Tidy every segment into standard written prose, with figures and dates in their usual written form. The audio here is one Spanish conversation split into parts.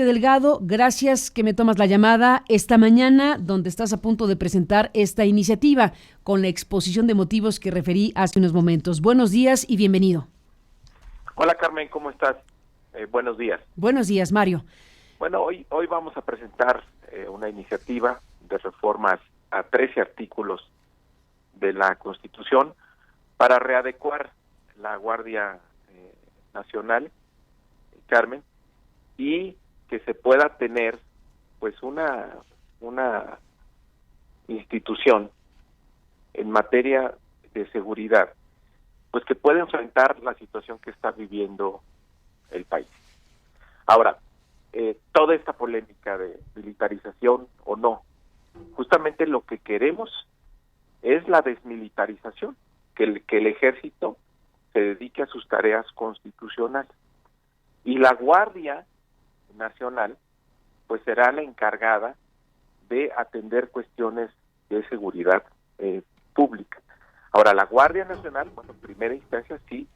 Mario Delgado, gracias que me tomas la llamada esta mañana, donde estás a punto de presentar esta iniciativa con la exposición de motivos que referí hace unos momentos. Buenos días y bienvenido. Hola Carmen, ¿cómo estás? Buenos días. Buenos días, Mario. Bueno, hoy vamos a presentar una iniciativa de reformas a 13 artículos de la Constitución para readecuar la Guardia Nacional, Carmen, y que se pueda tener pues una institución en materia de seguridad, pues que pueda enfrentar la situación que está viviendo el país. Ahora, toda esta polémica de militarización o no, justamente lo que queremos es la desmilitarización, que el ejército se dedique a sus tareas constitucionales. Y la Guardia Nacional pues será la encargada de atender cuestiones de seguridad pública. Ahora, la Guardia Nacional, bueno, en primera instancia sí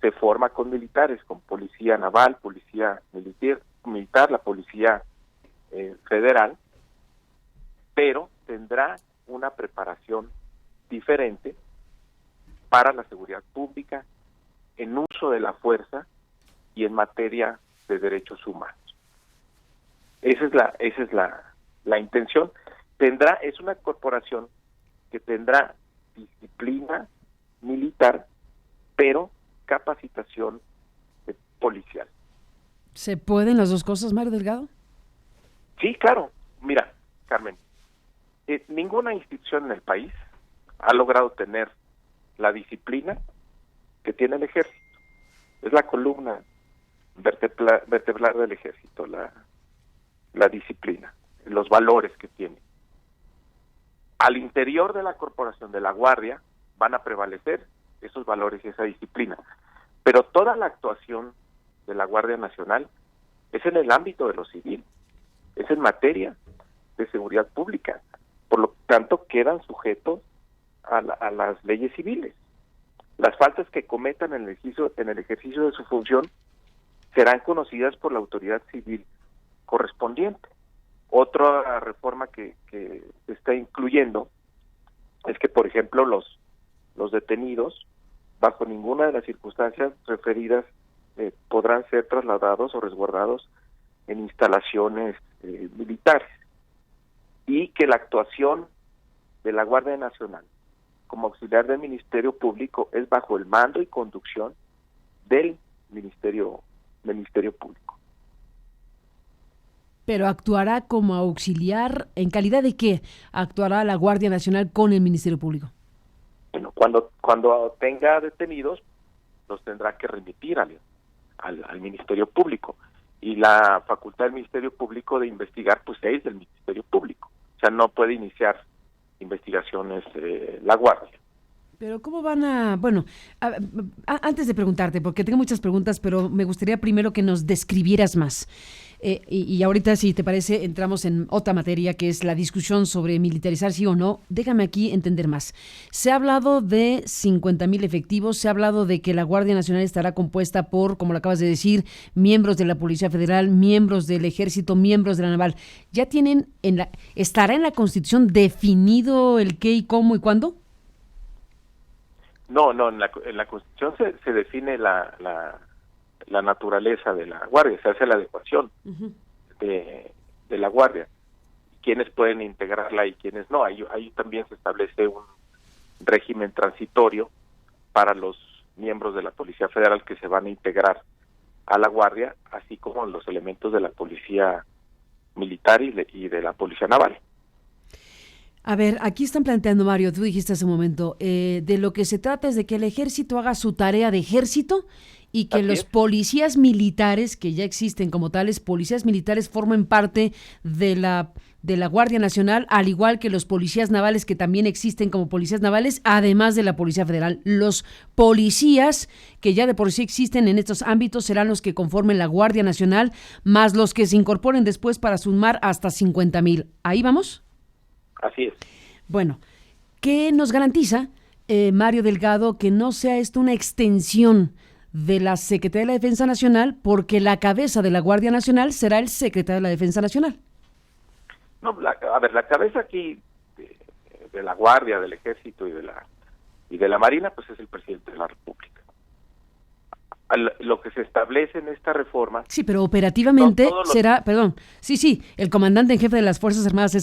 se forma con militares, con policía naval, policía militar, la policía federal, pero tendrá una preparación diferente para la seguridad pública, en uso de la fuerza y en materia de derechos humanos. Esa es la intención. Es una corporación que tendrá disciplina militar, pero capacitación policial. ¿Se pueden las dos cosas, Mario Delgado? Sí, claro. Mira, Carmen, ninguna institución en el país ha logrado tener la disciplina que tiene el ejército. Es la columna vertebral del ejército, la disciplina, los valores que tiene. Al interior de la corporación de la Guardia van a prevalecer esos valores y esa disciplina, pero toda la actuación de la Guardia Nacional es en el ámbito de lo civil, es en materia de seguridad pública, por lo tanto quedan sujetos a las leyes civiles. Las faltas que cometan en el ejercicio de su función serán conocidas por la autoridad civil correspondiente. Otra reforma que se está incluyendo es que, por ejemplo, los detenidos, bajo ninguna de las circunstancias referidas, podrán ser trasladados o resguardados en instalaciones militares, y que la actuación de la Guardia Nacional como auxiliar del Ministerio Público es bajo el mando y conducción del Ministerio Público. Pero actuará como auxiliar, ¿en calidad de qué actuará la Guardia Nacional con el Ministerio Público? Bueno, cuando tenga detenidos, los tendrá que remitir al Ministerio Público, y la facultad del Ministerio Público de investigar pues es del Ministerio Público, o sea, no puede iniciar investigaciones la Guardia. Pero ¿cómo van a...? Bueno, antes de preguntarte, porque tengo muchas preguntas, pero me gustaría primero que nos describieras más. Y ahorita, si te parece, entramos en otra materia, que es la discusión sobre militarizar sí o no. Déjame aquí entender más. Se ha hablado de 50,000 efectivos, se ha hablado de que la Guardia Nacional estará compuesta por, como lo acabas de decir, miembros de la Policía Federal, miembros del Ejército, miembros de la Naval. ¿Ya tienen, estará en la Constitución definido el qué y cómo y cuándo? No, en la Constitución se define la naturaleza de la Guardia, se hace la adecuación de la Guardia, quiénes pueden integrarla y quiénes no. Ahí también se establece un régimen transitorio para los miembros de la Policía Federal que se van a integrar a la Guardia, así como los elementos de la Policía Militar y de la Policía Naval. A ver, aquí están planteando, Mario, tú dijiste hace un momento, de lo que se trata es de que el ejército haga su tarea de ejército y que los policías militares, que ya existen como tales, policías militares formen parte de la Guardia Nacional, al igual que los policías navales, que también existen como policías navales, además de la Policía Federal. Los policías que ya de por sí existen en estos ámbitos serán los que conformen la Guardia Nacional, más los que se incorporen después para sumar hasta 50,000. ¿Ahí vamos? Así es. Bueno, ¿qué nos garantiza, Mario Delgado, que no sea esto una extensión de la Secretaría de la Defensa Nacional, porque la cabeza de la Guardia Nacional será el secretario de la Defensa Nacional. No, la cabeza aquí de la Guardia, del Ejército y de la Marina, pues es el presidente de la República. Lo que se establece en esta reforma... Sí, pero operativamente será, el comandante en jefe de las Fuerzas Armadas es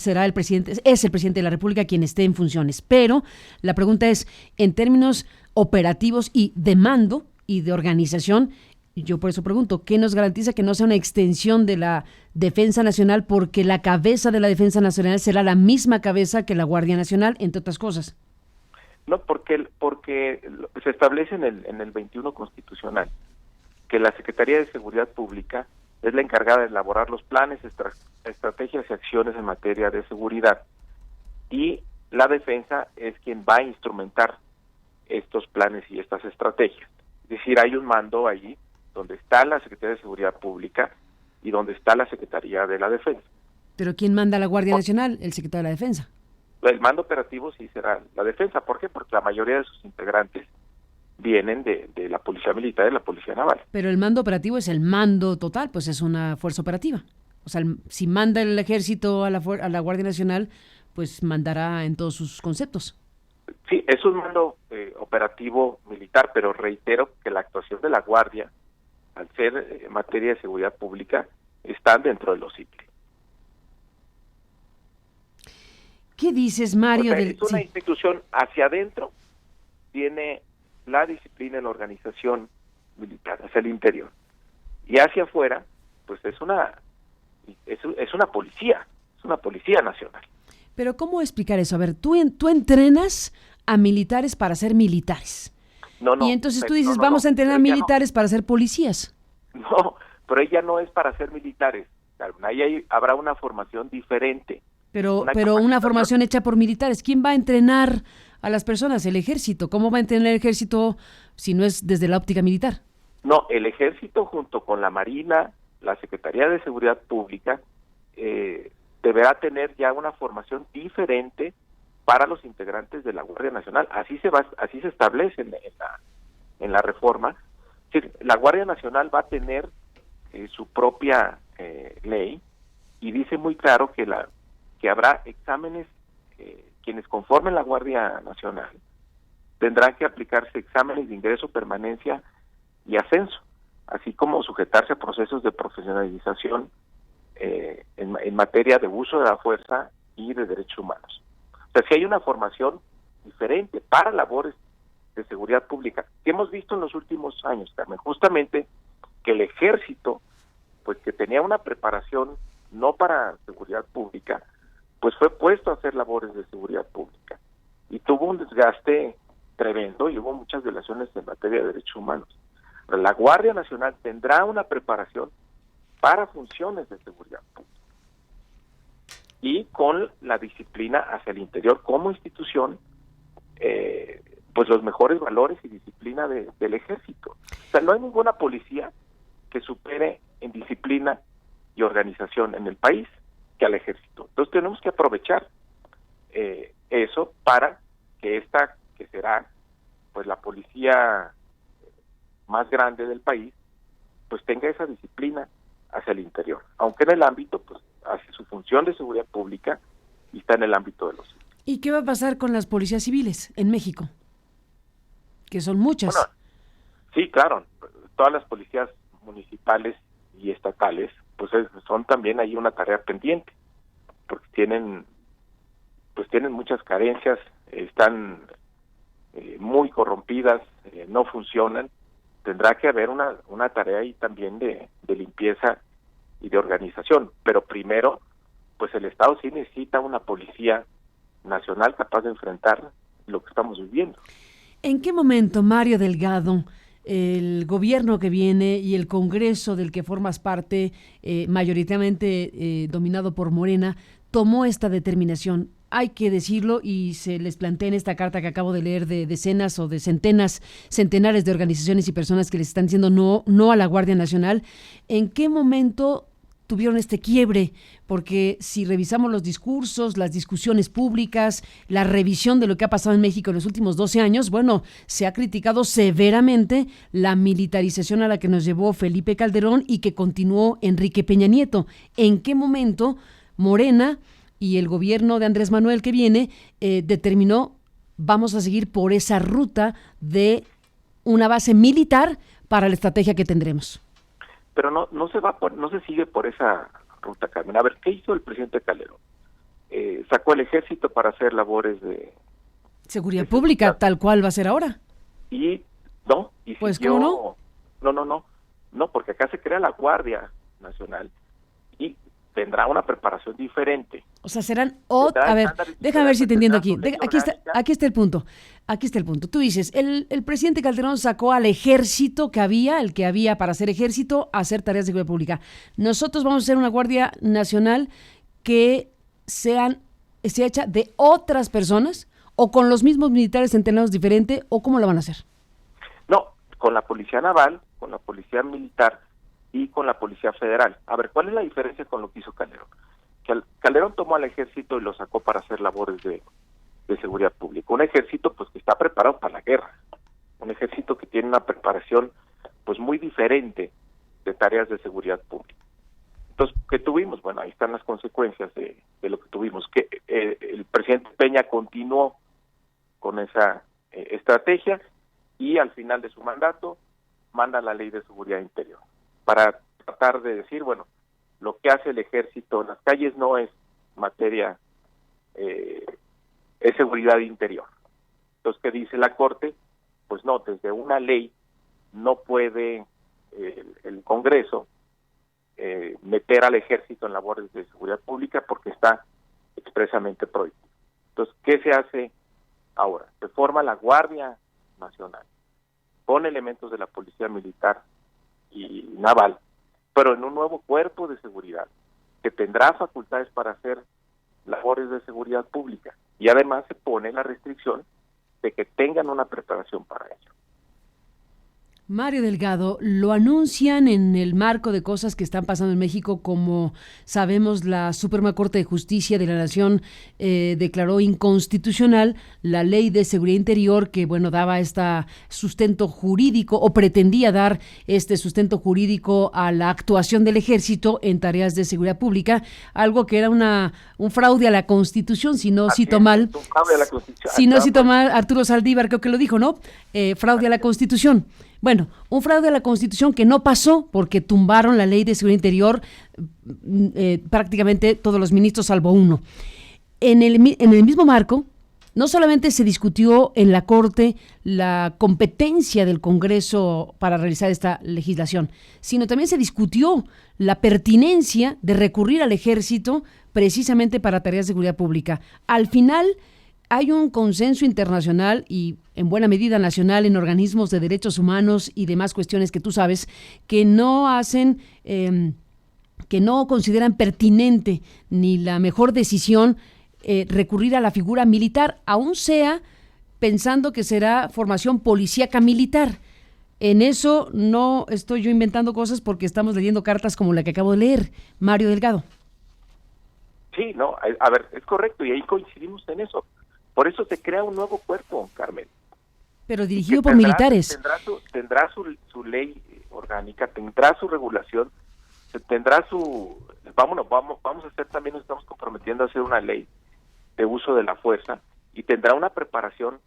será el presidente de la República quien esté en funciones, pero la pregunta es, en términos operativos y de mando y de organización, yo por eso pregunto, ¿qué nos garantiza que no sea una extensión de la Defensa Nacional, porque la cabeza de la Defensa Nacional será la misma cabeza que la Guardia Nacional, entre otras cosas? No, porque se establece en el 21 constitucional que la Secretaría de Seguridad Pública es la encargada de elaborar los planes, estrategias y acciones en materia de seguridad, y la defensa es quien va a instrumentar estos planes y estas estrategias. Es decir, hay un mando allí donde está la Secretaría de Seguridad Pública y donde está la Secretaría de la Defensa. ¿Pero quién manda a la Guardia Nacional? El secretario de la Defensa. El mando operativo sí será la defensa. ¿Por qué? Porque la mayoría de sus integrantes vienen de la Policía Militar y la Policía Naval. Pero el mando operativo es el mando total, pues es una fuerza operativa. O sea, si manda el Ejército a la Guardia Nacional, pues mandará en todos sus conceptos. Sí, es un mando operativo militar, pero reitero que la actuación de la Guardia, al ser en materia de seguridad pública, está dentro de lo civil. ¿Qué dices, Mario? O sea, es una institución hacia adentro, tiene la disciplina en la organización militar, hacia el interior. Y hacia afuera, pues es una policía, es una policía nacional. Pero ¿cómo explicar eso? A ver, tú entrenas a militares para ser militares. No. Y entonces tú dices, vamos a entrenar a militares para ser policías. No, pero ella no es para ser militares. Ahí habrá una formación diferente. Pero una formación hecha por militares. ¿Quién va a entrenar a las personas? El Ejército. ¿Cómo va a entrenar el Ejército si no es desde la óptica militar? No, el Ejército junto con la Marina, la Secretaría de Seguridad Pública, deberá tener ya una formación diferente para los integrantes de la Guardia Nacional. Así se establece en la reforma. Es decir, la Guardia Nacional va a tener su propia ley, y dice muy claro que habrá exámenes, quienes conformen la Guardia Nacional tendrán que aplicarse exámenes de ingreso, permanencia y ascenso, así como sujetarse a procesos de profesionalización en materia de uso de la fuerza y de derechos humanos. O sea, si hay una formación diferente para labores de seguridad pública, que hemos visto en los últimos años, Carmen, justamente que el Ejército, pues que tenía una preparación no para seguridad pública, pues fue puesto a hacer labores de seguridad pública y tuvo un desgaste tremendo y hubo muchas violaciones en materia de derechos humanos. Pero la Guardia Nacional tendrá una preparación para funciones de seguridad pública y con la disciplina hacia el interior como institución, pues los mejores valores y disciplina del Ejército. O sea, no hay ninguna policía que supere en disciplina y organización en el país que al Ejército. Entonces tenemos que aprovechar eso para que esta, que será pues la policía más grande del país, pues tenga esa disciplina hacia el interior, aunque en el ámbito, pues hacia su función de seguridad pública, y está en el ámbito de los civiles. ¿Y qué va a pasar con las policías civiles en México? Que son muchas. Bueno, sí, claro, todas las policías municipales y estatales, pues son también ahí una tarea pendiente, porque tienen muchas carencias, están muy corrompidas, no funcionan. Tendrá que haber una tarea ahí también de limpieza y de organización, pero primero, pues el Estado sí necesita una policía nacional capaz de enfrentar lo que estamos viviendo. ¿En qué momento, Mario Delgado, el gobierno que viene y el Congreso del que formas parte, mayoritariamente dominado por Morena, tomó esta determinación? Hay que decirlo, y se les plantea en esta carta que acabo de leer de decenas o de centenares de organizaciones y personas que les están diciendo no a la Guardia Nacional. ¿En qué momento tuvieron este quiebre, porque si revisamos los discursos, las discusiones públicas, la revisión de lo que ha pasado en México en los últimos 12 años, bueno, se ha criticado severamente la militarización a la que nos llevó Felipe Calderón y que continuó Enrique Peña Nieto. ¿En qué momento Morena y el gobierno de Andrés Manuel que viene determinó vamos a seguir por esa ruta de una base militar para la estrategia que tendremos? Pero no se sigue por esa ruta, Carmen. A ver, ¿qué hizo el presidente Calderón? Sacó el ejército para hacer labores de seguridad pública, tal cual va a ser ahora. Y pues siguió, ¿cómo no? No, porque acá se crea la Guardia Nacional y tendrá una preparación diferente. O sea, serán a ver, déjame ver si te entiendo aquí. Aquí está el punto. Tú dices, el presidente Calderón sacó al ejército el que había para hacer ejército, a hacer tareas de seguridad pública. Nosotros vamos a hacer una Guardia Nacional que sea hecha de otras personas o con los mismos militares entrenados diferente, o ¿cómo lo van a hacer? No, con la Policía Naval, con la Policía Militar y con la Policía Federal. A ver, ¿cuál es la diferencia con lo que hizo Calderón? Calderón tomó al ejército y lo sacó para hacer labores de seguridad pública. Un ejército pues que está preparado para la guerra. Un ejército que tiene una preparación pues muy diferente de tareas de seguridad pública. Entonces, ¿qué tuvimos? Bueno, ahí están las consecuencias de lo que tuvimos. Que el presidente Peña continuó con esa estrategia y al final de su mandato manda la Ley de Seguridad Interior para tratar de decir, bueno, lo que hace el ejército en las calles no es materia, es seguridad interior. Entonces, ¿qué dice la Corte? Pues no, desde una ley no puede el Congreso meter al ejército en labores de seguridad pública porque está expresamente prohibido. Entonces, ¿qué se hace ahora? Se forma la Guardia Nacional con elementos de la Policía Militar y Naval, pero en un nuevo cuerpo de seguridad que tendrá facultades para hacer labores de seguridad pública, y además se pone la restricción de que tengan una preparación para ello. Mario Delgado, lo anuncian en el marco de cosas que están pasando en México, como sabemos, la Suprema Corte de Justicia de la Nación declaró inconstitucional la Ley de Seguridad Interior que, bueno, daba este sustento jurídico o pretendía dar este sustento jurídico a la actuación del ejército en tareas de seguridad pública, algo que era un fraude a la Constitución, si no cito mal. Si no cito mal, Arturo Saldívar creo que lo dijo, ¿no? Fraude a la Constitución. Bueno, un fraude a la Constitución que no pasó porque tumbaron la Ley de Seguridad Interior prácticamente todos los ministros salvo uno. En el mismo marco, no solamente se discutió en la Corte la competencia del Congreso para realizar esta legislación, sino también se discutió la pertinencia de recurrir al Ejército precisamente para tareas de seguridad pública. Al final, hay un consenso internacional y en buena medida nacional en organismos de derechos humanos y demás cuestiones que tú sabes que no hacen, que no consideran pertinente ni la mejor decisión recurrir a la figura militar, aún sea pensando que será formación policíaca militar. En eso no estoy yo inventando cosas porque estamos leyendo cartas como la que acabo de leer, Mario Delgado. Sí, no, a ver, es correcto y ahí coincidimos en eso. Por eso se crea un nuevo cuerpo, Carmen. Pero dirigido por militares. Tendrá su ley orgánica, tendrá su regulación, tendrá su... Vamos a hacer también, nos estamos comprometiendo a hacer una ley de uso de la fuerza y tendrá una preparación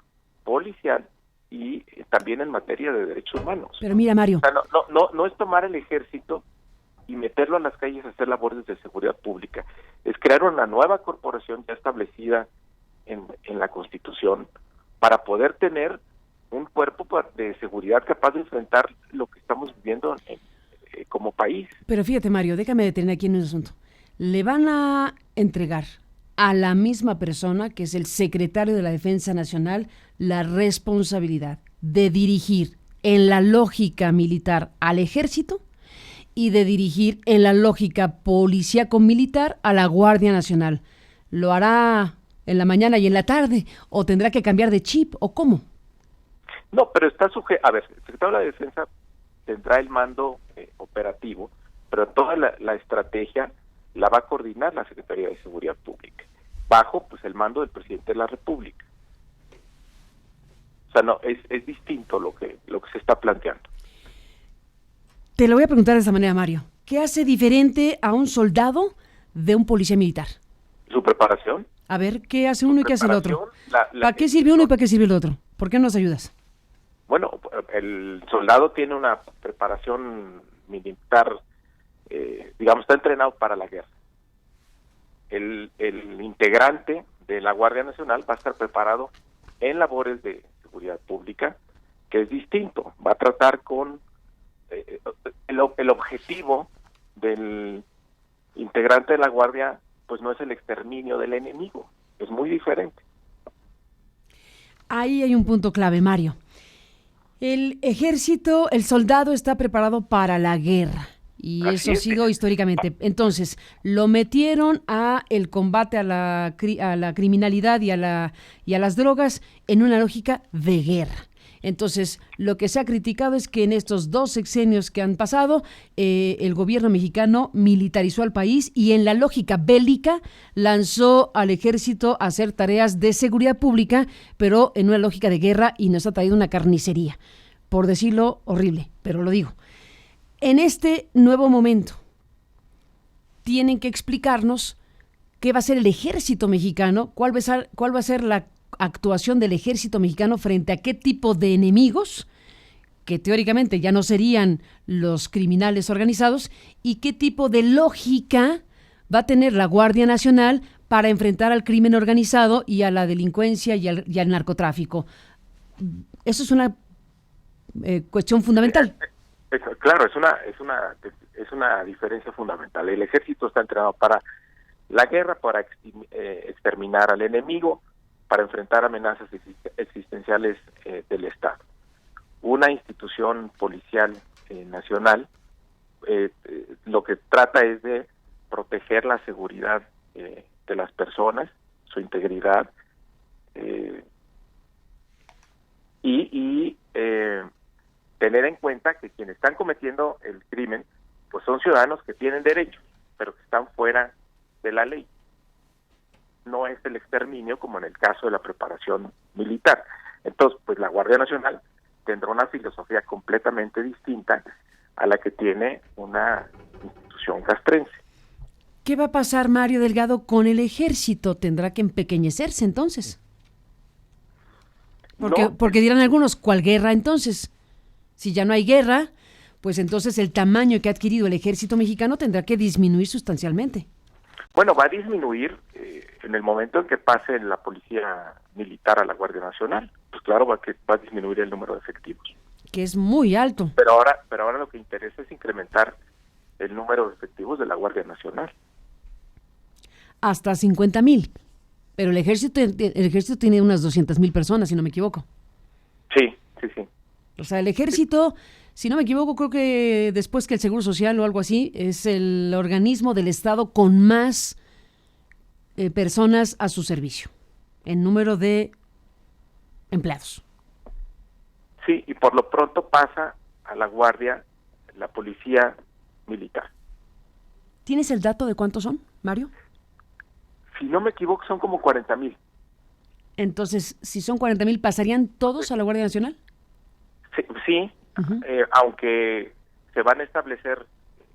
policial y también en materia de derechos humanos. Pero mira, Mario. O sea, no es tomar el ejército y meterlo en las calles a hacer labores de seguridad pública. Es crear una nueva corporación ya establecida en la Constitución para poder tener un cuerpo de seguridad capaz de enfrentar lo que estamos viviendo como país. Pero fíjate, Mario, déjame detener aquí en un asunto. Le van a entregar a la misma persona, que es el secretario de la Defensa Nacional, la responsabilidad de dirigir en la lógica militar al ejército y de dirigir en la lógica policíaco-militar a la Guardia Nacional. ¿Lo hará en la mañana y en la tarde o tendrá que cambiar de chip o cómo? No, pero está sujeto. A ver, el secretario de la Defensa tendrá el mando operativo, pero toda la estrategia la va a coordinar la Secretaría de Seguridad Pública, bajo pues el mando del presidente de la República. O sea, no, es distinto lo que se está planteando. Te lo voy a preguntar de esta manera, Mario. ¿Qué hace diferente a un soldado de un policía militar? Su preparación. A ver, ¿qué hace uno y qué hace el otro? ¿Para qué sirve uno y para qué sirve el otro? ¿Por qué nos ayudas? Bueno, el soldado tiene una preparación militar, digamos, está entrenado para la guerra. El integrante de la Guardia Nacional va a estar preparado en labores de seguridad pública, que es distinto. Va a tratar con el objetivo del integrante de la Guardia, pues no es el exterminio del enemigo, es muy diferente. Ahí hay un punto clave, Mario. El ejército, el soldado está preparado para la guerra. Y así eso ha sido históricamente. Entonces, lo metieron a el combate a la criminalidad y a las drogas en una lógica de guerra. Entonces, lo que se ha criticado es que en estos 2 sexenios que han pasado, el gobierno mexicano militarizó al país y en la lógica bélica lanzó al ejército a hacer tareas de seguridad pública, pero en una lógica de guerra, y nos ha traído una carnicería, por decirlo horrible, pero lo digo. En este nuevo momento, tienen que explicarnos qué va a ser el ejército mexicano, cuál va a ser la actuación del ejército mexicano frente a qué tipo de enemigos, que teóricamente ya no serían los criminales organizados, y qué tipo de lógica va a tener la Guardia Nacional para enfrentar al crimen organizado y a la delincuencia y al narcotráfico. Eso es una cuestión fundamental. Claro, es una diferencia fundamental. El ejército está entrenado para la guerra, para exterminar al enemigo, para enfrentar amenazas existenciales del Estado. Una institución policial nacional lo que trata es de proteger la seguridad de las personas, su integridad, y tener en cuenta que quienes están cometiendo el crimen pues son ciudadanos que tienen derechos, pero que están fuera de la ley. No es el exterminio como en el caso de la preparación militar. Entonces, pues la Guardia Nacional tendrá una filosofía completamente distinta a la que tiene una institución castrense. ¿Qué va a pasar, Mario Delgado, con el ejército? ¿Tendrá que empequeñecerse entonces? Porque dirán algunos, ¿cuál guerra entonces? Si ya no hay guerra, pues entonces el tamaño que ha adquirido el ejército mexicano tendrá que disminuir sustancialmente. Bueno, va a disminuir en el momento en que pase la policía militar a la Guardia Nacional. Pues claro, va a disminuir el número de efectivos. Que es muy alto. Pero ahora lo que interesa es incrementar el número de efectivos de la Guardia Nacional. Hasta 50,000. Pero el ejército tiene unas 200,000 personas, si no me equivoco. Sí. O sea, el ejército, si no me equivoco, creo que después que el Seguro Social o algo así, es el organismo del Estado con más personas a su servicio, en número de empleados. Sí, y por lo pronto pasa a la Guardia, la policía militar. ¿Tienes el dato de cuántos son, Mario? Si no me equivoco, son como 40,000. Entonces, si son 40,000, ¿pasarían todos a la Guardia Nacional? Sí, uh-huh. Aunque se van a establecer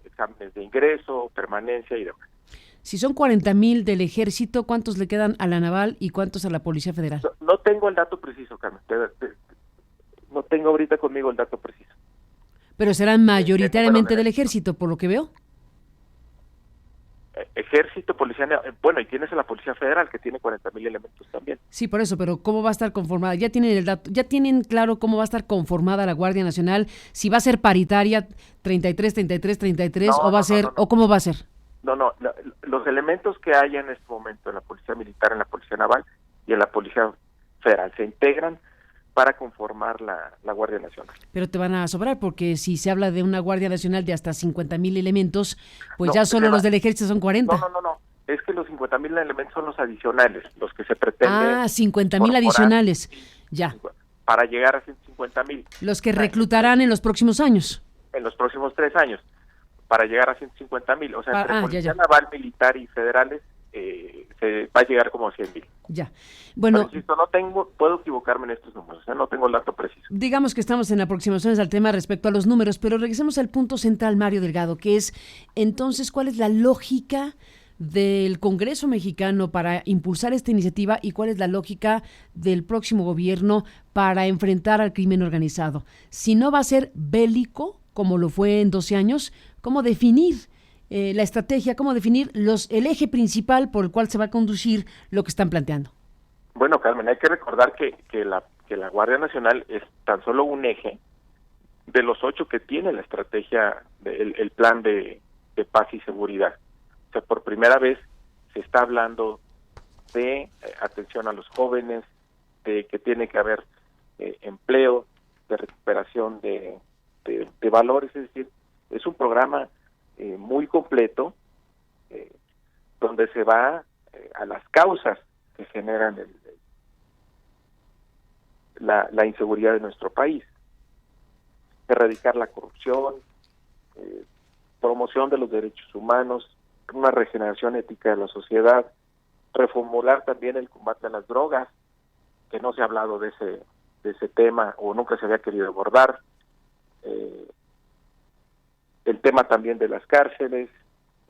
exámenes de ingreso, permanencia y demás. Si son 40,000 del ejército, ¿cuántos le quedan a la naval y cuántos a la Policía Federal? No tengo el dato preciso, Carmen. No tengo ahorita conmigo el dato preciso. Pero serán mayoritariamente del ejército, por lo que veo. Ejército, policía, bueno, y tienes a la Policía Federal que tiene 40,000 elementos también. Sí, por eso, pero ¿cómo va a estar conformada? Ya tienen el dato, ya tienen claro cómo va a estar conformada la Guardia Nacional, si va a ser paritaria 33, 33, 33 o va a ser o cómo va a ser. No, los elementos que hay en este momento en la Policía Militar, en la Policía Naval y en la Policía Federal se integran para conformar la Guardia Nacional. Pero te van a sobrar, porque si se habla de una Guardia Nacional de hasta 50,000 elementos, pues ya solo los del ejército son 40. No, es que los 50,000 elementos son los adicionales, los que se pretenden. 50,000 adicionales, ya. Para llegar a 150,000. Los que reclutarán en los próximos años. En los próximos 3 años. para llegar a 150,000. O sea, entre policía ya. naval, militar y federales se va a llegar como a 100,000. Ya. Bueno, pero insisto, puedo equivocarme en estos números, no tengo el dato preciso. Digamos que estamos en aproximaciones al tema respecto a los números, pero regresemos al punto central, Mario Delgado, que es entonces, ¿cuál es la lógica del Congreso mexicano para impulsar esta iniciativa y cuál es la lógica del próximo gobierno para enfrentar al crimen organizado? Si no va a ser bélico, como lo fue en 12 años, ¿cómo definir la estrategia, cómo definir el eje principal por el cual se va a conducir lo que están planteando? Bueno, Carmen, hay que recordar que la Guardia Nacional es tan solo un eje de los 8 que tiene la estrategia, el plan de paz y seguridad. O sea, por primera vez se está hablando de atención a los jóvenes, de que tiene que haber empleo, de recuperación de valores, es decir, es un programa muy completo donde se va a las causas que generan la inseguridad de nuestro país, erradicar la corrupción, promoción de los derechos humanos, una regeneración ética de la sociedad, reformular también el combate a las drogas, que no se ha hablado de ese tema o nunca se había querido abordar, el tema también de las cárceles,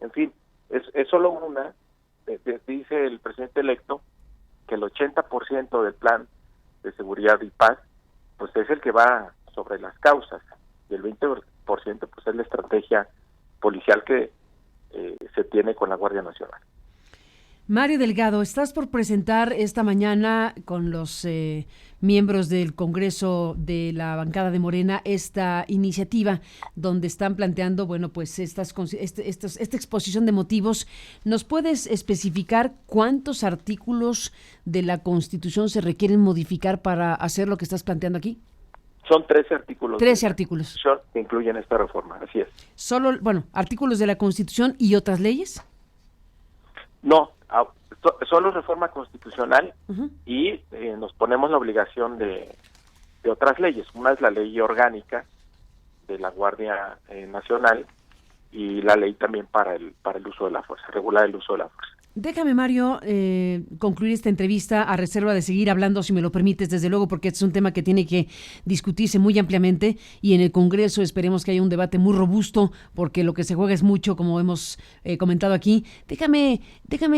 en fin, es solo una, dice el presidente electo, que el 80% del plan de seguridad y paz, pues es el que va sobre las causas, y el 20% pues es la estrategia policial que se tiene con la Guardia Nacional. Mario Delgado, estás por presentar esta mañana con los miembros del Congreso de la bancada de Morena esta iniciativa donde están planteando, bueno, pues esta exposición de motivos. ¿Nos puedes especificar cuántos artículos de la Constitución se requieren modificar para hacer lo que estás planteando aquí? Son 13 artículos. 13 artículos. Que incluyen esta reforma, así es. ¿Solo, artículos de la Constitución y otras leyes? No, solo reforma constitucional y nos ponemos la obligación de otras leyes. Una es la ley orgánica de la Guardia Nacional y la ley también para el uso de la fuerza, regular el uso de la fuerza. Déjame, Mario, concluir esta entrevista a reserva de seguir hablando, si me lo permites, desde luego, porque este es un tema que tiene que discutirse muy ampliamente y en el Congreso esperemos que haya un debate muy robusto, porque lo que se juega es mucho, como hemos comentado aquí. Déjame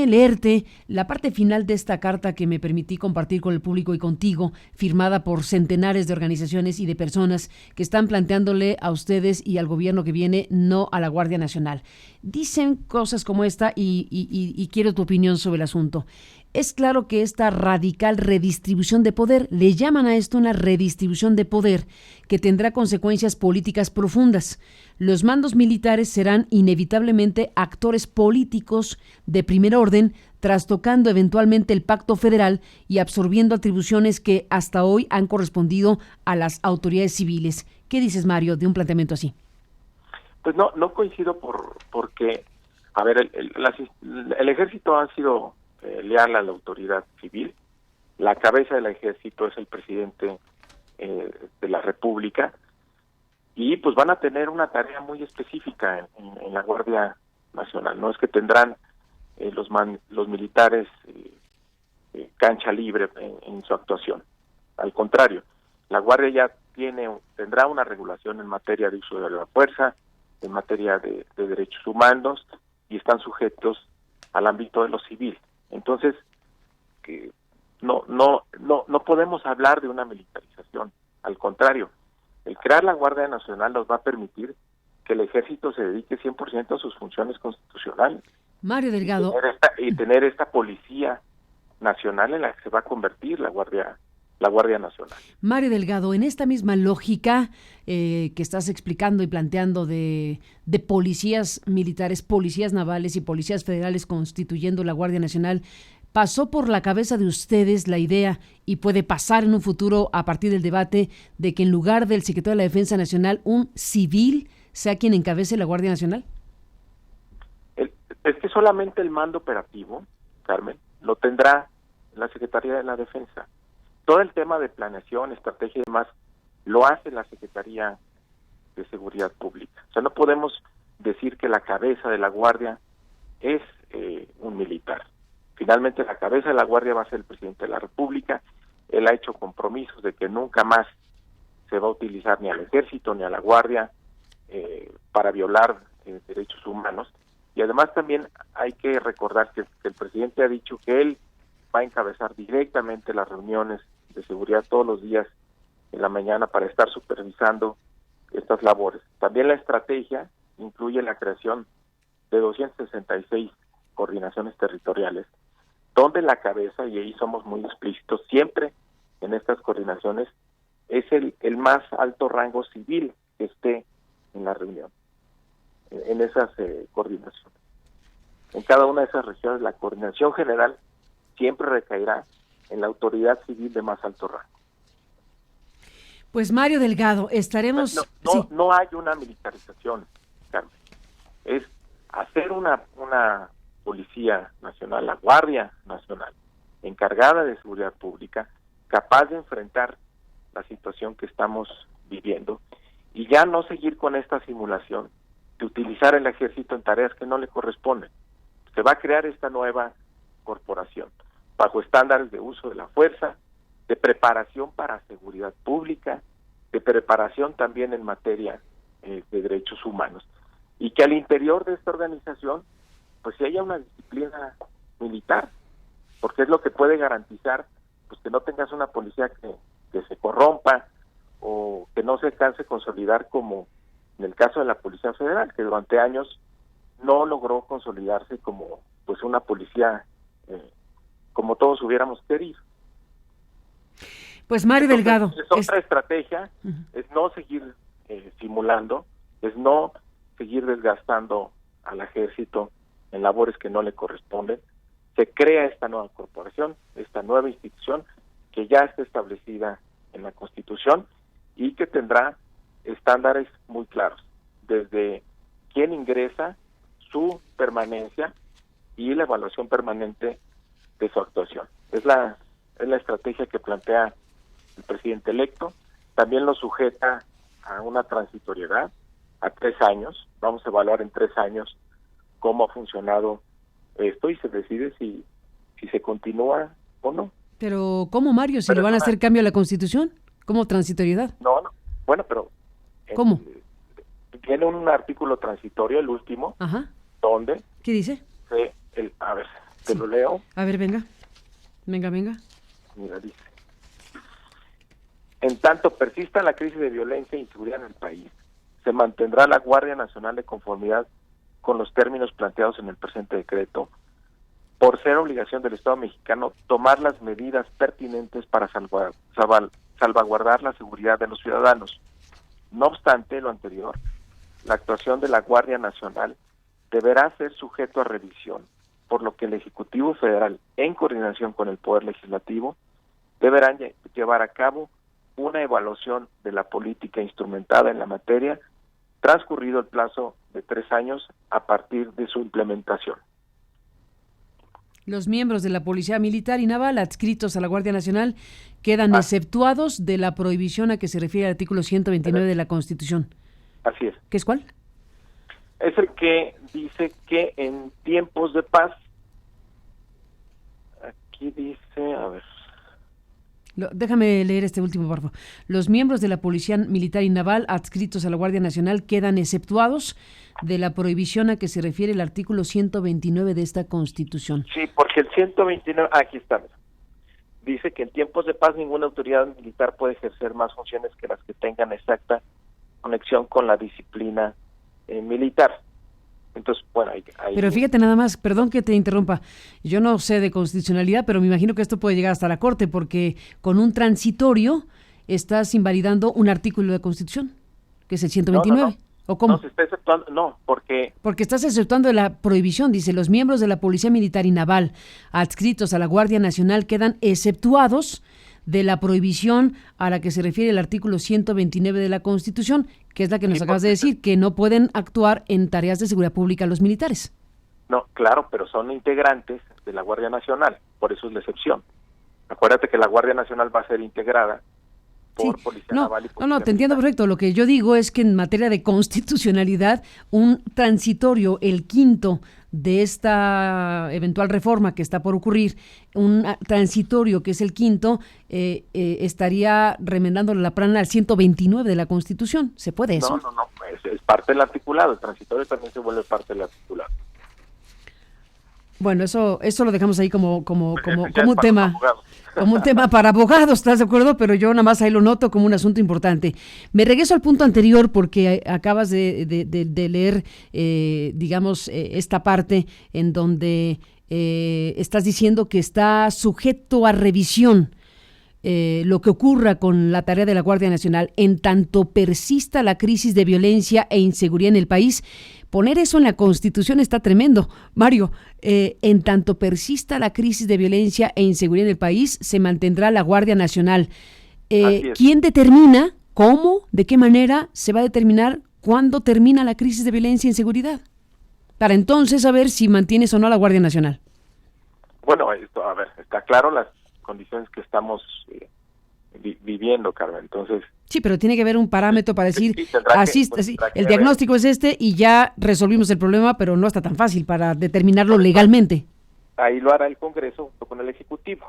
leerte la parte final de esta carta que me permití compartir con el público y contigo, firmada por centenares de organizaciones y de personas que están planteándole a ustedes y al gobierno que viene no a la Guardia Nacional. Dicen cosas como esta y quiero tu opinión sobre el asunto. Es claro que esta radical redistribución de poder, le llaman a esto una redistribución de poder, que tendrá consecuencias políticas profundas. Los mandos militares serán inevitablemente actores políticos de primer orden, trastocando eventualmente el pacto federal y absorbiendo atribuciones que hasta hoy han correspondido a las autoridades civiles. ¿Qué dices, Mario, de un planteamiento así? Pues no coincido porque, a ver, el ejército ha sido leal a la autoridad civil. La cabeza del ejército es el presidente de la República y pues van a tener una tarea muy específica en la Guardia Nacional. No es que tendrán los militares cancha libre en su actuación. Al contrario, la Guardia ya tendrá una regulación en materia de uso de la fuerza, en materia de derechos humanos y están sujetos al ámbito de lo civil. Entonces, no podemos hablar de una militarización. Al contrario, el crear la Guardia Nacional nos va a permitir que el ejército se dedique 100% a sus funciones constitucionales. Mario Delgado. Y tener esta policía nacional en la que se va a convertir la Guardia Nacional. Mario Delgado, en esta misma lógica que estás explicando y planteando de policías militares, policías navales y policías federales constituyendo la Guardia Nacional, ¿pasó por la cabeza de ustedes la idea, y puede pasar en un futuro a partir del debate, de que en lugar del secretario de la Defensa Nacional, un civil sea quien encabece la Guardia Nacional? Es que solamente el mando operativo, Carmen, lo tendrá la Secretaría de la Defensa. Todo el tema de planeación, estrategia y demás, lo hace la Secretaría de Seguridad Pública. O sea, no podemos decir que la cabeza de la Guardia es un militar. Finalmente la cabeza de la Guardia va a ser el presidente de la República. Él ha hecho compromisos de que nunca más se va a utilizar ni al ejército ni a la Guardia para violar derechos humanos. Y además también hay que recordar que el presidente ha dicho que él va a encabezar directamente las reuniones de seguridad todos los días en la mañana para estar supervisando estas labores. También la estrategia incluye la creación de 266 coordinaciones territoriales, donde la cabeza, y ahí somos muy explícitos, siempre en estas coordinaciones es el más alto rango civil que esté en la reunión, en esas coordinaciones. En cada una de esas regiones la coordinación general siempre recaerá en la autoridad civil de más alto rango. Pues Mario Delgado, estaremos... No hay una militarización, Carmen. Es hacer una Policía Nacional, la Guardia Nacional, encargada de seguridad pública, capaz de enfrentar la situación que estamos viviendo y ya no seguir con esta simulación de utilizar el ejército en tareas que no le corresponden. Se va a crear esta nueva corporación bajo estándares de uso de la fuerza, de preparación para seguridad pública, de preparación también en materia de derechos humanos, y que al interior de esta organización pues si haya una disciplina militar, porque es lo que puede garantizar pues que no tengas una policía que se corrompa o que no se alcance a consolidar, como en el caso de la Policía Federal, que durante años no logró consolidarse como pues una policía como todos hubiéramos querido. Pues Mario Delgado. Otra estrategia es no seguir simulando, es no seguir desgastando al ejército en labores que no le corresponden. Se crea esta nueva corporación, esta nueva institución que ya está establecida en la Constitución y que tendrá estándares muy claros, desde quién ingresa, su permanencia y la evaluación permanente de su actuación. Es la estrategia que plantea el presidente electo. También lo sujeta a una transitoriedad, a 3 años. Vamos a evaluar en 3 años cómo ha funcionado esto y se decide si se continúa o no. Pero ¿cómo, Mario? ¿Si le van a hacer cambio a la Constitución? ¿Cómo transitoriedad? No. Bueno, pero... ¿Cómo? Tiene un artículo transitorio, el último, donde... ¿Qué dice? A ver, te lo leo. A ver, venga. Mira, dice: en tanto persista la crisis de violencia e inseguridad en el país, se mantendrá la Guardia Nacional de conformidad con los términos planteados en el presente decreto, por ser obligación del Estado mexicano tomar las medidas pertinentes para salvaguardar la seguridad de los ciudadanos. No obstante lo anterior, la actuación de la Guardia Nacional deberá ser sujeto a revisión, por lo que el Ejecutivo Federal, en coordinación con el Poder Legislativo, deberán llevar a cabo una evaluación de la política instrumentada en la materia, transcurrido el plazo de 3 años a partir de su implementación. Los miembros de la Policía Militar y Naval adscritos a la Guardia Nacional quedan exceptuados de la prohibición a que se refiere el artículo 129 de la Constitución. Así es. ¿Qué es cuál? Es el que dice que en tiempos de paz, aquí dice, a ver. Déjame leer este último párrafo. Los miembros de la Policía Militar y Naval adscritos a la Guardia Nacional quedan exceptuados de la prohibición a que se refiere el artículo 129 de esta Constitución. Sí, porque el 129, aquí está, mira. Dice que en tiempos de paz ninguna autoridad militar puede ejercer más funciones que las que tengan exacta conexión con la disciplina militar. Entonces, bueno, ahí... Pero fíjate nada más, perdón que te interrumpa, yo no sé de constitucionalidad, pero me imagino que esto puede llegar hasta la Corte, porque con un transitorio estás invalidando un artículo de la Constitución, que es el 129. No. ¿O cómo? No, se está exceptuando, porque estás exceptuando de la prohibición, dice, los miembros de la Policía Militar y Naval adscritos a la Guardia Nacional quedan exceptuados de la prohibición a la que se refiere el artículo 129 de la Constitución, que es la que nos acabas de decir, que no pueden actuar en tareas de seguridad pública los militares. No, claro, pero son integrantes de la Guardia Nacional, por eso es la excepción. Acuérdate que la Guardia Nacional va a ser integrada por Policía Naval y Policía No, te entiendo Militar. perfecto. Lo que yo digo es que en materia de constitucionalidad, un transitorio, el quinto de esta eventual reforma que está por ocurrir, un transitorio que es el quinto, estaría remendándole la plana al 129 de la Constitución. ¿Se puede eso? No, es parte del articulado. El transitorio también se vuelve parte del articulado. Bueno, eso lo dejamos ahí como Ya un tema. Como un tema para abogados, ¿estás de acuerdo? Pero yo nada más ahí lo noto como un asunto importante. Me regreso al punto anterior porque acabas de leer, digamos, esta parte en donde estás diciendo que está sujeto a revisión lo que ocurra con la tarea de la Guardia Nacional en tanto persista la crisis de violencia e inseguridad en el país. Poner eso en la Constitución está tremendo. Mario, en tanto persista la crisis de violencia e inseguridad en el país, se mantendrá la Guardia Nacional. ¿Quién determina cómo, de qué manera se va a determinar cuándo termina la crisis de violencia e inseguridad? Para entonces saber si mantienes o no a la Guardia Nacional. Bueno, está claro las condiciones que estamos viviendo, Carmen. Entonces, sí, pero tiene que haber un parámetro para decir, así, el diagnóstico es este y ya resolvimos el problema, pero no está tan fácil para determinarlo legalmente. Ahí lo hará el Congreso junto con el Ejecutivo,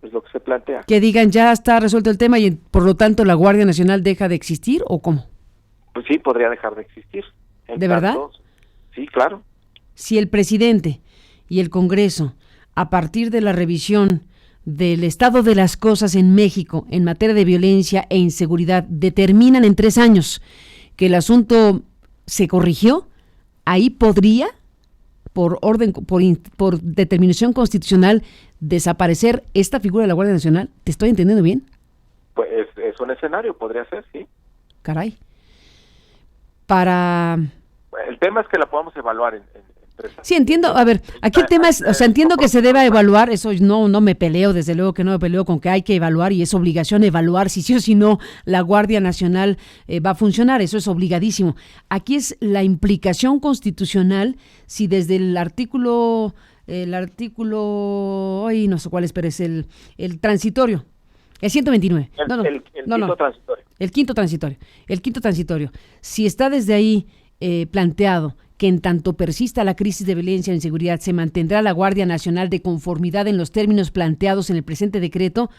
es lo que se plantea. Que digan, ya está resuelto el tema y por lo tanto la Guardia Nacional deja de existir, ¿o cómo? Pues sí, podría dejar de existir. ¿De verdad? Sí, claro. Si el presidente y el Congreso, a partir de la revisión del estado de las cosas en México en materia de violencia e inseguridad, determinan en 3 años que el asunto se corrigió, ahí podría, por determinación constitucional, desaparecer esta figura de la Guardia Nacional. ¿Te estoy entendiendo bien? Pues es un escenario, podría ser, sí. Caray. El tema es que la podamos evaluar en 3 años. Sí, entiendo. A ver, aquí el tema es, entiendo que se deba evaluar, eso no me peleo, desde luego que no me peleo con que hay que evaluar y es obligación evaluar si sí o si no la Guardia Nacional va a funcionar, eso es obligadísimo. Aquí es la implicación constitucional, si desde el artículo, ay, no sé cuál es, pero es el transitorio, el 129. El quinto transitorio. Si está desde ahí planteado que en tanto persista la crisis de violencia e inseguridad se mantendrá la Guardia Nacional de conformidad en los términos planteados en el presente decreto,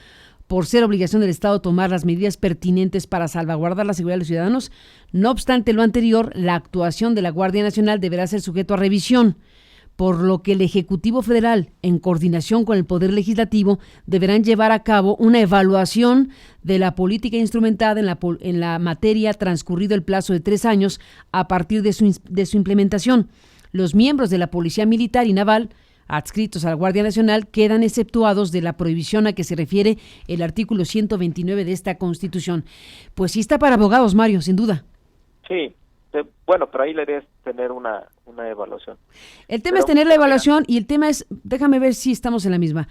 por ser obligación del Estado tomar las medidas pertinentes para salvaguardar la seguridad de los ciudadanos. No obstante lo anterior, la actuación de la Guardia Nacional deberá ser sujeto a revisión, por lo que el Ejecutivo Federal, en coordinación con el Poder Legislativo, deberán llevar a cabo una evaluación de la política instrumentada en la materia transcurrido el plazo de 3 años a partir de su implementación. Los miembros de la Policía Militar y Naval adscritos a la Guardia Nacional quedan exceptuados de la prohibición a que se refiere el artículo 129 de esta Constitución. Pues sí está para abogados, Mario, sin duda. Sí. Bueno, pero ahí la idea es tener una evaluación. El tema es tener la evaluación y el tema es, déjame ver si estamos en la misma.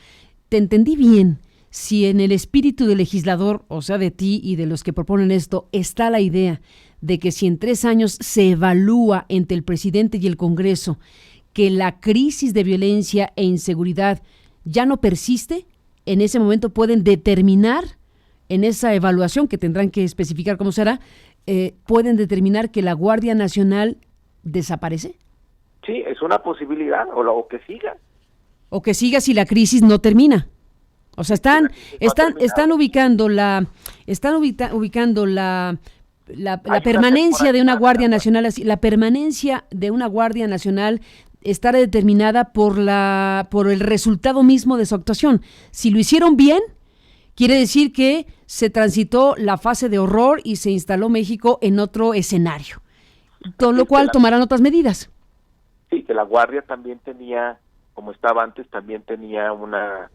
¿Te entendí bien? Si en el espíritu del legislador, o sea, de ti y de los que proponen esto, está la idea de que si en 3 años se evalúa entre el presidente y el Congreso que la crisis de violencia e inseguridad ya no persiste, en ese momento pueden determinar en esa evaluación, que tendrán que especificar cómo será, pueden determinar que la Guardia Nacional desaparece. Sí, es una posibilidad, o que siga. O que siga si la crisis no termina. O sea, están ubicando la permanencia de una Guardia Nacional así. La permanencia de una Guardia Nacional estará determinada por el resultado mismo de su actuación. Si lo hicieron bien, quiere decir que se transitó la fase de horror y se instaló México en otro escenario, con lo cual tomarán otras medidas. Sí, que la Guardia también tenía, como estaba antes, también tenía una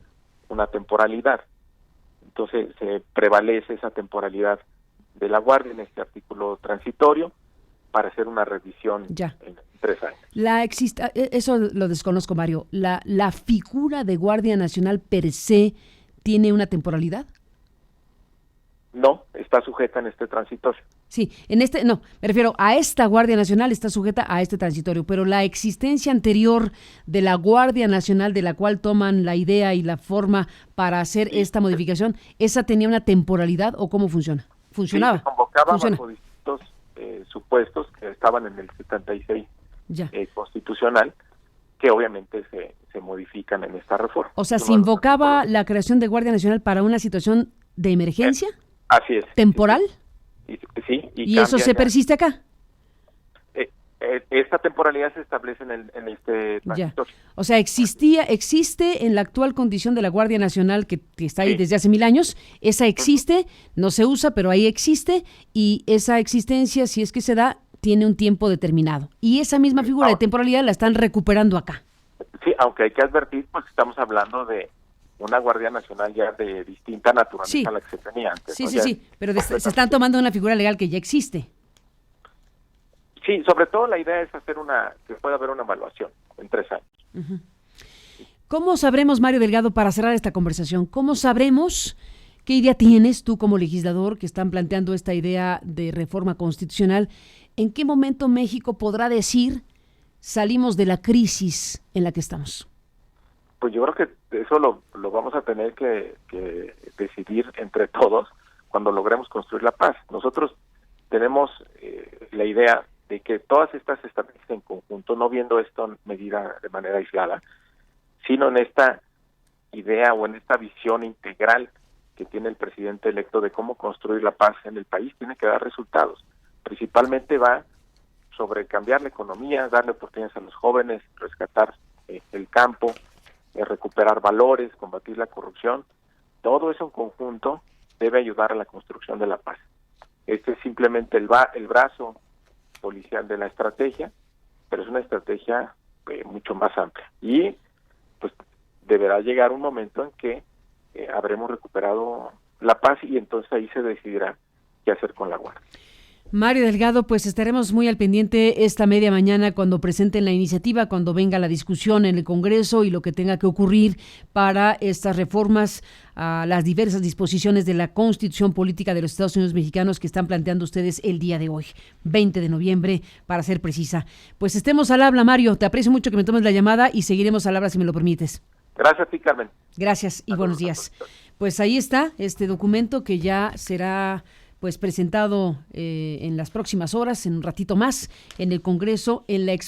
temporalidad. Entonces se prevalece esa temporalidad de la Guardia en este artículo transitorio para hacer una revisión en 3 años. Eso lo desconozco, Mario. ¿La figura de Guardia Nacional per se tiene una temporalidad? No, está sujeta en este transitorio. Sí, no, me refiero a esta Guardia Nacional está sujeta a este transitorio, pero la existencia anterior de la Guardia Nacional de la cual toman la idea y la forma para hacer esta modificación, ¿esa tenía una temporalidad o cómo funciona? ¿Funcionaba? Sí, se convocaba ¿Funciona? bajo distintos supuestos que estaban en el 76 constitucional, que obviamente se modifican en esta reforma. O sea, ¿se invocaba la creación de Guardia Nacional para una situación de emergencia? Así es. ¿Temporal? Sí. ¿Y eso se persiste acá? Esta temporalidad se establece en este transitorio. O sea, existe en la actual condición de la Guardia Nacional que está ahí desde hace 1000 años, esa existe, no se usa, pero ahí existe, y esa existencia, si es que se da, tiene un tiempo determinado. Y esa misma figura de temporalidad la están recuperando acá. Sí, aunque hay que advertir, pues estamos hablando de una Guardia Nacional ya de distinta naturaleza a la que se tenía antes. Sí, pero se están tomando una figura legal que ya existe. Sí, sobre todo la idea es que pueda haber una evaluación en 3 años. Uh-huh. ¿Cómo sabremos, Mario Delgado, para cerrar esta conversación, cómo sabremos qué idea tienes tú como legislador que están planteando esta idea de reforma constitucional? ¿En qué momento México podrá decir salimos de la crisis en la que estamos? Pues yo creo que eso lo vamos a tener que decidir entre todos cuando logremos construir la paz. Nosotros tenemos la idea de que todas estas estrategias en conjunto, no viendo esto medida de manera aislada, sino en esta idea o en esta visión integral que tiene el presidente electo de cómo construir la paz en el país, tiene que dar resultados. Principalmente va sobre cambiar la economía, darle oportunidades a los jóvenes, rescatar el campo, recuperar valores, combatir la corrupción. Todo eso en conjunto debe ayudar a la construcción de la paz. Este es simplemente el brazo policial de la estrategia, pero es una estrategia mucho más amplia. Y pues deberá llegar un momento en que habremos recuperado la paz y entonces ahí se decidirá qué hacer con la Guardia. Mario Delgado, pues estaremos muy al pendiente esta media mañana cuando presenten la iniciativa, cuando venga la discusión en el Congreso y lo que tenga que ocurrir para estas reformas a las diversas disposiciones de la Constitución Política de los Estados Unidos Mexicanos que están planteando ustedes el día de hoy, 20 de noviembre, para ser precisa. Pues estemos al habla, Mario. Te aprecio mucho que me tomes la llamada y seguiremos al habla si me lo permites. Gracias a ti, Carmen. Gracias y buenos días. Pues ahí está este documento que ya será presentado en las próximas horas, en un ratito más, en el Congreso, en la